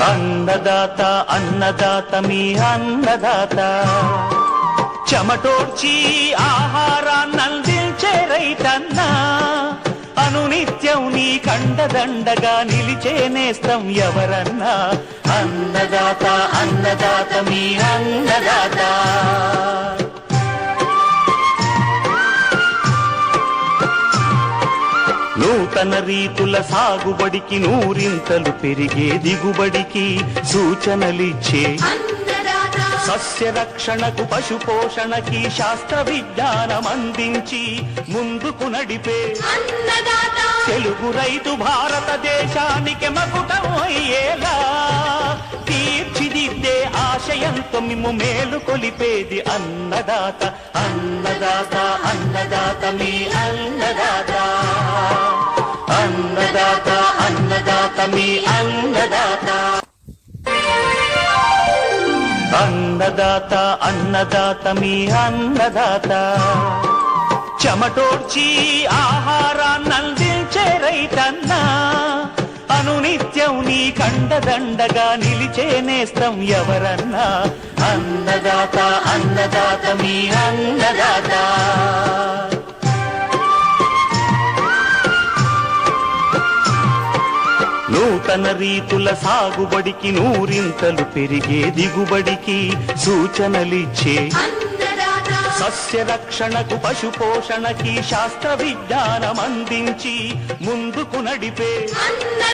అన్నదాత అన్నదాత మీ అన్నదాత చెమటోడ్చి ఆహారాన్నందించే రైతన్నా అనునిత్యం నీ కండదండగా నిలిచే నేస్తం ఎవరన్నా అన్నదాత అన్నదాత మీ అన్నదాత నూతన రీతుల సాగుబడికి నూరింతలు పెరిగే దిగుబడికి సూచనలిచ్చే సస్య రక్షణకు పశు పోషణకి శాస్త్ర విజ్ఞానం అందించి ముందుకు నడిపే తెలుగు రైతు భారతదేశానికి మకుటం అయ్యేలా తీర్చిదిద్దే ఆశయంతో మిమ్ము మేలు కొలిపేది అన్నదాత అన్నదాత అన్నదాత మీ అన్నదాత అన్నదాత అన్నదాత మీ అన్నదాత అన్నదాత అన్నదాత మీ అన్నదాత చెమటోడ్చి ఆహారాన్నందించే రైతన్నా అనునిత్యం నీ కండదండగా నిలిచే నేస్తం ఎవరన్నా అన్నదాత అన్నదాత మీ అన్నదాత నూతన రీతుల సాగుబడికి నూరింతలు పెరిగే దిగుబడికి సూచనలిచ్చే సస్య రక్షణకు పశు పోషణకి శాస్త్ర విజ్ఞానం అందించి ముందుకు నడిపే